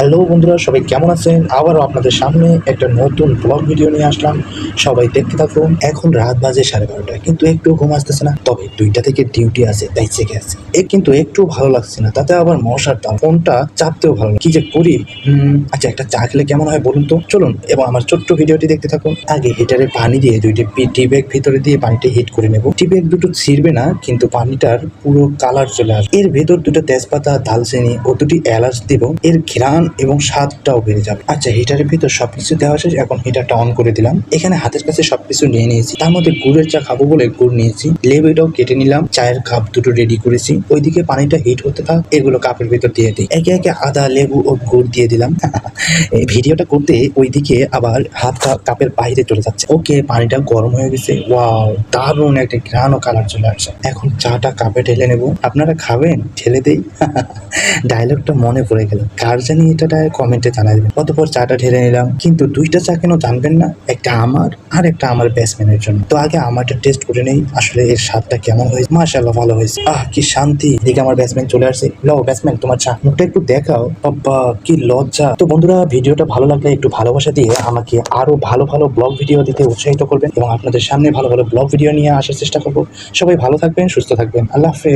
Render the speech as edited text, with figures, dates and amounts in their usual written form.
Hello বন্ধুরা, সবাই কেমন আছেন? আবারও আপনাদের সামনে একটা নতুন ব্লগ ভিডিও নিয়ে আসলাম। সবাই দেখতে থাকুন। এখন রাত বাজে 12:30, কিন্তু একটু ঘুম আসতেছে না। তবে 2টা থেকে ডিউটি আছে, তাই জেগে আছে। কিন্তু একটু ভালো লাগছে না, তাতে আবার মশার দাম। ফোনটা চাপতেও ভালো না। কি যে করি। আচ্ছা, একটা চা খেলে কেমন হয় বলুন তো? চলুন এবং আমার ছোট্ট ভিডিওটি দেখতে থাকুন। আগে হিটারে পানি দিয়ে 2টি টি ব্যাগ ভিতরে দিয়ে পানিটা হিট করে নেব। টি ব্যাগ দুটো ছিঁড়বে না, কিন্তু পানিটার পুরো কালার চলে আসবে। এর ভেতর 2টা তেজপাতা, দালচিনি ও 2টি এলাচ দিব। এর ঘ্রাণ এবং স্বাদটাও বেড়ে যাবে। আচ্ছা, হিটারের ভিতর সবকিছু দেওয়া শেষ। এখন হিটারটা অন করে দিলাম। এখানে হাতের কাছে সবকিছু নিয়ে নিয়েছি। তার মধ্যে গুড়ের চা খাবো বলে গুড় নিয়েছি। লেবুটাও কেটে নিলাম। চায়ের কাপ দুটো রেডি করেছি। ওইদিকে পানিটা হিট হতে থাক, এগুলো কাপের ভিতর দিয়ে দিই। একে একে আদা, লেবু ও গুড় দিয়ে দিলাম। এই ভিডিওটা করতে ওইদিকে আবার হাতটা কাপের বাইরে চলে যাচ্ছে। ওকে, পানিটা গরম হয়ে গেছে। ওয়াও, দারুণ একটা ঘ্রাণ ও কালার চলে আসছে। এখন চাটা কাপে ঢেলে নেব। আপনারা খাবেন? ঢেলে দেই। ডায়লগটা মনে পড়ে গেল। কার জানি এটা কমেন্টে জানাই দেবেন। অতঃপর চাটা ঢেলে নিলাম। কিন্তু 2টা চা কেন জানবেন না? একটা আমার আর একটা আমার ব্যাটসম্যানের জন্য। তো আগে আমারটা টেস্ট করে নেই, আসলে এর স্বাদটা কেমন হয়েছে। মাশাআল্লাহ, ভালো হয়েছে। কি শান্তি। এদিকে আমার ব্যাটসম্যান চলে আসছে। লও ব্যাটসম্যান, তোমার চা। মুখটা একটু দেখাও। বাবা, কি লজ্জা। তো বন্ধুরা, ভিডিওটা ভালো লাগলে একটু ভালোবাসা দিয়ে আমাকে আরো ভালো ভালো ব্লগ ভিডিও দিতে উৎসাহিত করবেন এবং আপনাদের সামনে ভালো ভালো ব্লগ ভিডিও নিয়ে আসার চেষ্টা করবো। সবাই ভালো থাকবেন, সুস্থ থাকবেন। আল্লাহ হাফেজ।